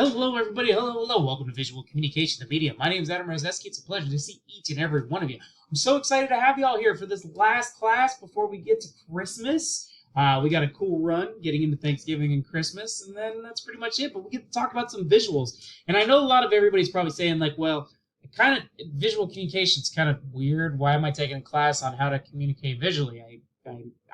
Hello, everybody. Hello. Welcome to Visual Communication, the media. My name is Adam Rozeski. It's a pleasure to see each and every one of you. I'm so excited to have you all here for this last class before we get to Christmas. We got a cool run getting into Thanksgiving and Christmas, and then that's pretty much it. But we get to talk about some visuals. And I know a lot of everybody's probably saying, like, well, visual communication is kind of weird. Why am I taking a class on how to communicate visually?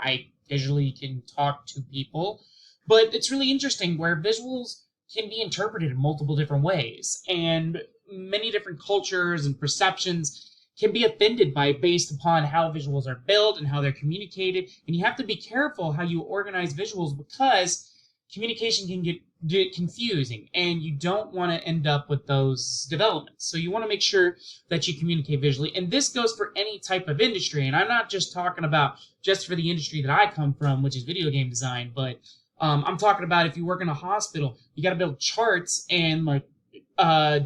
I visually can talk to people, but it's really interesting where visuals can be interpreted in multiple different ways, and many different cultures and perceptions can be offended by based upon how visuals are built and how they're communicated. And you have to be careful how you organize visuals because communication can get confusing, and you don't want to end up with those developments. So you want to make sure that you communicate visually, and this goes for any type of industry. And I'm not just talking about just for the industry that I come from, which is video game design, but I'm talking about if you work in a hospital, you got to build charts and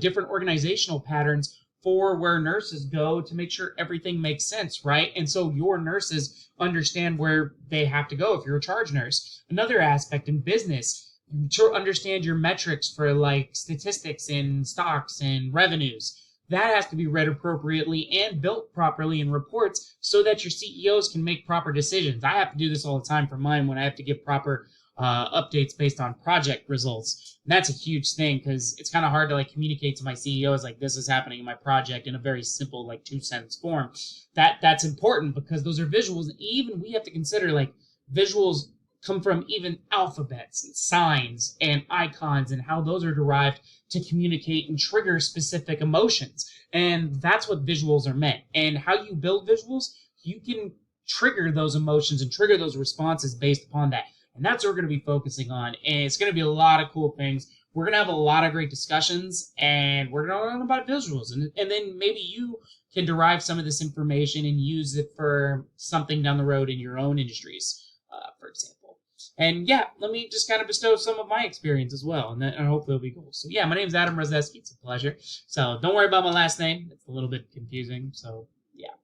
different organizational patterns for where nurses go to make sure everything makes sense, right? And so your nurses understand where they have to go if you're a charge nurse. Another aspect in business, to understand your metrics for like statistics and stocks and revenues. That has to be read appropriately and built properly in reports so that your CEOs can make proper decisions. I have to do this all the time for mine when I have to give proper updates based on project results. And that's a huge thing because it's kind of hard to like communicate to my CEOs like this is happening in my project in a very simple like 2-sentence form. That's important because those are visuals, and even we have to consider like visuals come from even alphabets and signs and icons and how those are derived to communicate and trigger specific emotions. And that's what visuals are meant. And how you build visuals, you can trigger those emotions and trigger those responses based upon that. And that's what we're going to be focusing on. And it's going to be a lot of cool things. We're going to have a lot of great discussions, and we're going to learn about visuals. And then maybe you can derive some of this information and use it for something down the road in your own industries, for example. And yeah, let me just kind of bestow some of my experience as well, and hopefully it'll be cool. So yeah, my name is Adam Rozeski. It's a pleasure. So don't worry about my last name. It's a little bit confusing. So yeah.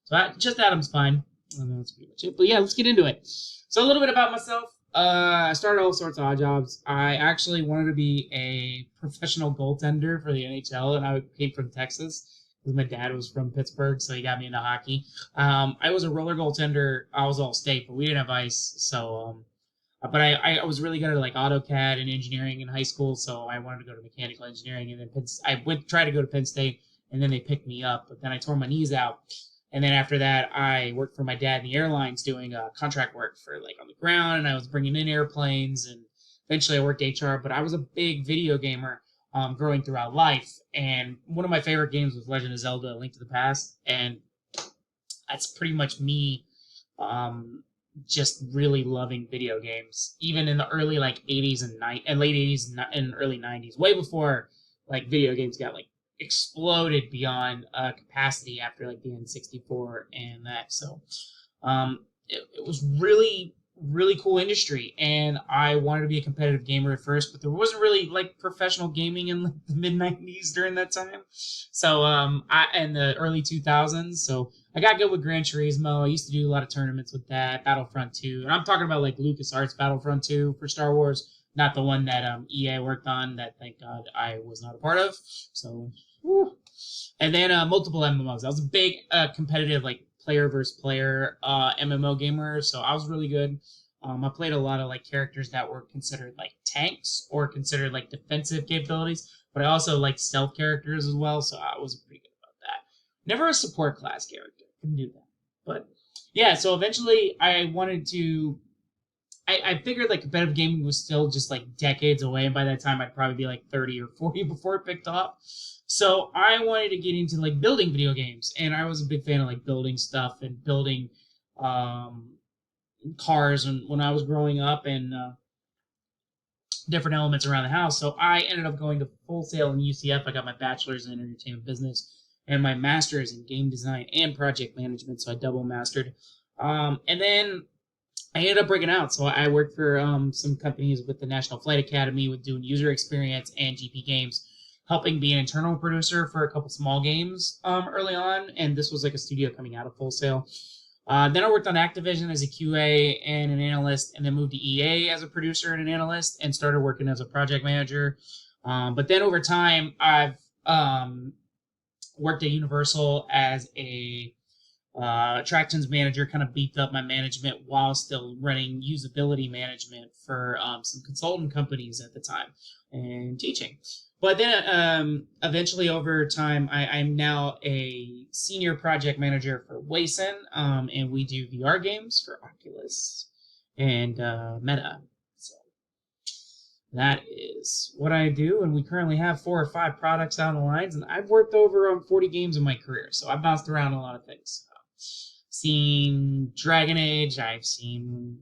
So just Adam's fine. And that's pretty much it. But yeah, let's get into it. So a little bit about myself. I started all sorts of odd jobs. I actually wanted to be a professional goaltender for the NHL, and I came from Texas because my dad was from Pittsburgh, so he got me into hockey. I was a roller goaltender. I was all state, but we didn't have ice. So, but I was really good at like AutoCAD and engineering in high school, so I wanted to go to mechanical engineering. And then I went try to go to Penn State, and then they picked me up, but then I tore my knees out. And then after that, I worked for my dad in the airlines doing contract work for like on the ground, and I was bringing in airplanes, and eventually I worked HR. But I was a big video gamer growing throughout life, and one of my favorite games was Legend of Zelda: A Link to the Past, and that's pretty much me just really loving video games, even in the early like 80s and late 80s and early 90s, way before like video games got like exploded beyond capacity after like the N64 and that. So it was really cool industry, and I wanted to be a competitive gamer at first, but there wasn't really like professional gaming in the mid 90s during that time. So in the early 2000s, so I got good with Gran Turismo. I used to do a lot of tournaments with that, Battlefront 2, and I'm talking about like LucasArts Battlefront 2 for Star Wars, not the one that EA worked on that thank God I was not a part of. So whew. And then multiple MMOs. I was a big competitive like player versus player MMO gamer, so I was really good. I played a lot of like characters that were considered like tanks or considered like defensive capabilities, but I also liked stealth characters as well, so I was pretty good about that. Never a support class character, couldn't do that. But yeah, so eventually I wanted to. I figured like competitive gaming was still just like decades away, and by that time I'd probably be like 30 or 40 before it picked up. So I wanted to get into like building video games, and I was a big fan of like building stuff and building cars when I was growing up, and different elements around the house. So I ended up going to Full Sail in UCF. I got my bachelor's in entertainment business and my master's in game design and project management, so I double mastered. And then I ended up breaking out. So I worked for some companies with the National Flight Academy with doing user experience and GP Games, helping be an internal producer for a couple small games early on. And this was like a studio coming out of Full Sail. Then I worked on Activision as a QA and an analyst, and then moved to EA as a producer and an analyst, and started working as a project manager. But then over time, I've worked at Universal as a attractions manager, kind of beefed up my management while still running usability management for some consultant companies at the time and teaching. But then eventually over time, I'm now a senior project manager for Wason, and we do VR games for Oculus and Meta. So that is what I do, and we currently have 4 or 5 products on the lines, and I've worked over 40 games in my career, so I've bounced around a lot of things. Seen Dragon Age, I've seen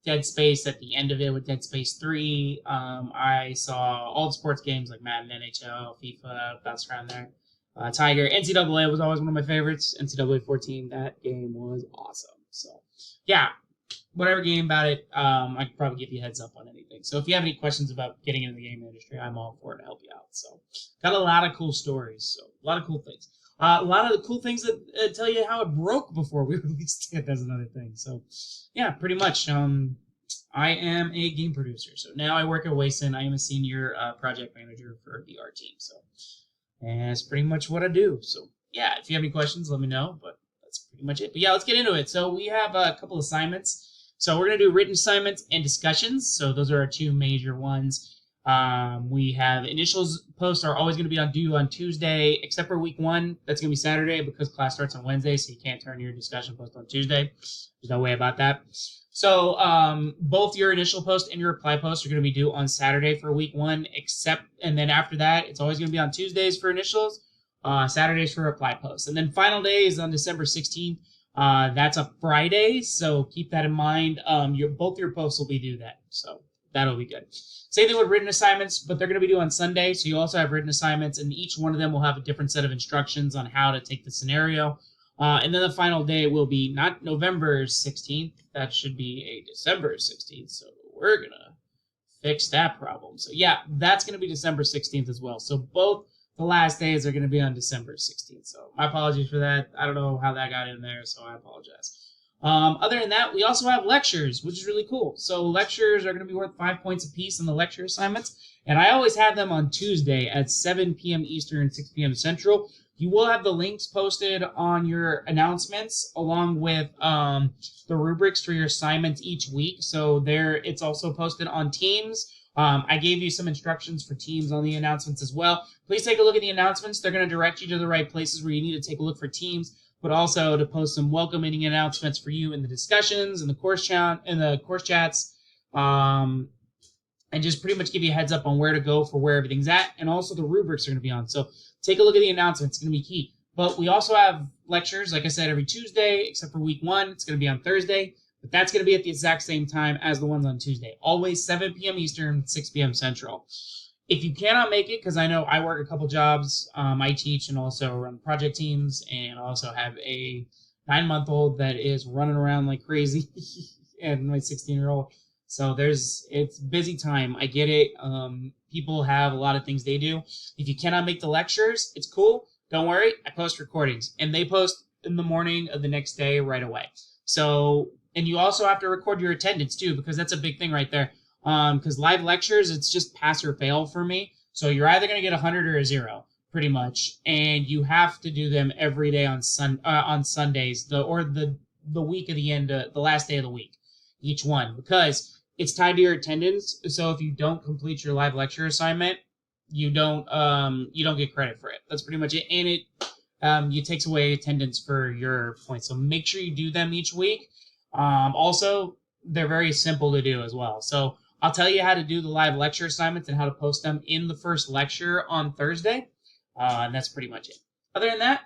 Dead Space at the end of it with Dead Space 3. I saw all the sports games like Madden, NHL, FIFA, bounced around there. Tiger, NCAA was always one of my favorites. NCAA 14, that game was awesome. So, yeah, whatever game about it, I could probably give you a heads up on anything. So if you have any questions about getting into the game industry, I'm all for it to help you out. So, got a lot of cool stories. So, a lot of cool things. A lot of the cool things that tell you how it broke before we released it. That's another thing. So, yeah, pretty much. I am a game producer. So now I work at Wason. I am a senior project manager for a VR team. So, and that's pretty much what I do. So, yeah, if you have any questions, let me know. But that's pretty much it. But yeah, let's get into it. So we have a couple assignments. So we're going to do written assignments and discussions. So those are our 2 major ones. We have initials posts are always going to be due on Tuesday, except for week 1. That's going to be Saturday because class starts on Wednesday, so you can't turn your discussion post on Tuesday. There's no way about that. So both your initial post and your reply post are going to be due on Saturday for week 1, and then after that, it's always going to be on Tuesdays for initials, Saturdays for reply posts. And then final day is on December 16th. That's a Friday, so keep that in mind. Both your posts will be due then, so that'll be good. Same thing with written assignments, but they're going to be due on Sunday, so you also have written assignments, and each one of them will have a different set of instructions on how to take the scenario. And then the final day will be not November 16th. That should be a December 16th, so we're going to fix that problem. So, yeah, that's going to be December 16th as well. So both the last days are going to be on December 16th. So my apologies for that. I don't know how that got in there, so I apologize. Other than that, we also have lectures, which is really cool. So lectures are going to be worth 5 points apiece in the lecture assignments. And I always have them on Tuesday at 7 p.m. Eastern, 6 p.m. Central. You will have the links posted on your announcements along with the rubrics for your assignments each week. So it's also posted on Teams. I gave you some instructions for Teams on the announcements as well. Please take a look at the announcements. They're going to direct you to the right places where you need to take a look for Teams, but also to post some welcoming announcements for you in the discussions and the course chats, and just pretty much give you a heads up on where to go for where everything's at, and also the rubrics are going to be on. So take a look at the announcements. It's going to be key. But we also have lectures, like I said, every Tuesday, except for week 1. It's going to be on Thursday, but that's going to be at the exact same time as the ones on Tuesday. Always 7 p.m. Eastern, 6 p.m. Central. If you cannot make it, because I know I work a couple jobs, I teach and also run project teams, and also have a 9-month-old that is running around like crazy, and my 16-year-old. So it's busy time. I get it. People have a lot of things they do. If you cannot make the lectures, it's cool. Don't worry. I post recordings, and they post in the morning of the next day right away. So, and you also have to record your attendance too, because that's a big thing right there. Because live lectures, it's just pass or fail for me. So you're either going to get 100 or a 0, pretty much. And you have to do them every day on Sundays, the week of the end, the last day of the week, each one, because it's tied to your attendance. So if you don't complete your live lecture assignment, you don't get credit for it. That's pretty much it. And it takes away attendance for your points. So make sure you do them each week. Also, they're very simple to do as well. So I'll tell you how to do the live lecture assignments and how to post them in the first lecture on Thursday. And that's pretty much it. Other than that,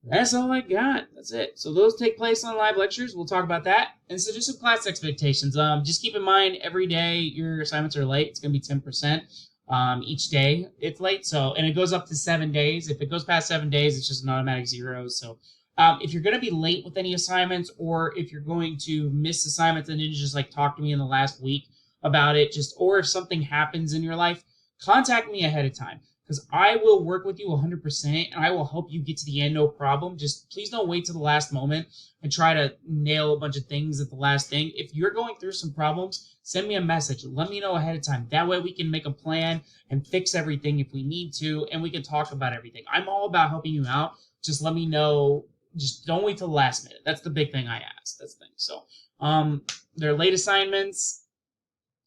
that's all I got. That's it. So those take place on live lectures. We'll talk about that. And so just some class expectations. Just keep in mind every day your assignments are late. It's going to be 10%. Each day it's late. So, and it goes up to 7 days. If it goes past 7 days, it's just an automatic 0. So if you're going to be late with any assignments, or if you're going to miss assignments and then just like talk to me in the last week about it, or if something happens in your life, contact me ahead of time. because I will work with you 100% and I will help you get to the end, no problem. Just please don't wait to the last moment and try to nail a bunch of things at the last thing. If you're going through some problems, send me a message. Let me know ahead of time. That way we can make a plan and fix everything if we need to, and we can talk about everything. I'm all about helping you out. Just let me know. Just don't wait till the last minute. That's the big thing I ask. That's the thing. So, their late assignments,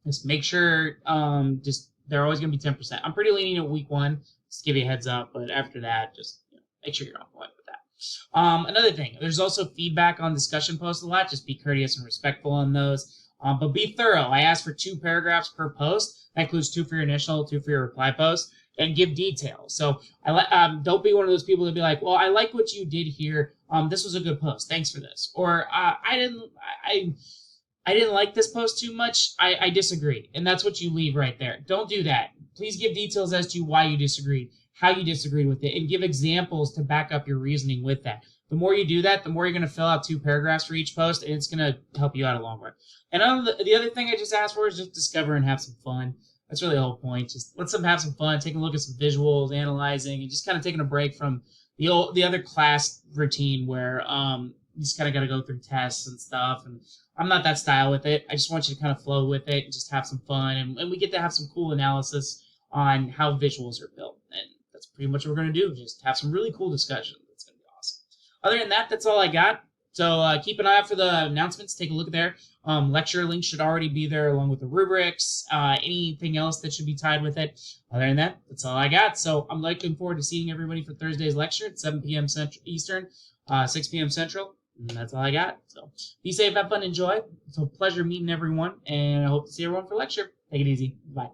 just make sure, just they're always going to be 10%. I'm pretty lenient at week 1, just to give you a heads up. But after that, just make sure you're on point with that. Another thing, there's also feedback on discussion posts a lot. Just be courteous and respectful on those. But be thorough. I ask for 2 paragraphs per post. That includes 2 for your initial, 2 for your reply post, and give details. So don't be one of those people that be like, well, I like what you did here. This was a good post. Thanks for this. Or I didn't like this post too much. I disagree. And that's what you leave right there. Don't do that. Please give details as to why you disagreed, how you disagreed with it, and give examples to back up your reasoning with that. The more you do that, the more you're going to fill out 2 paragraphs for each post, and it's going to help you out a long way. And the other thing I just asked for is just discover and have some fun. That's really the whole point. Just let them have some fun, taking a look at some visuals, analyzing, and just kind of taking a break from the other class routine where you just kind of got to go through tests and stuff. And I'm not that style with it. I just want you to kind of flow with it and just have some fun. And we get to have some cool analysis on how visuals are built. And that's pretty much what we're going to do. Just have some really cool discussion. That's going to be awesome. Other than that, that's all I got. So keep an eye out for the announcements. Take a look there. Lecture links should already be there along with the rubrics. Anything else that should be tied with it. Other than that, that's all I got. So I'm looking forward to seeing everybody for Thursday's lecture at 7 p.m. Eastern, 6 p.m. Central. And that's all I got. So be safe, have fun, enjoy. It's a pleasure meeting everyone, and I hope to see everyone for lecture. Take it easy. Bye.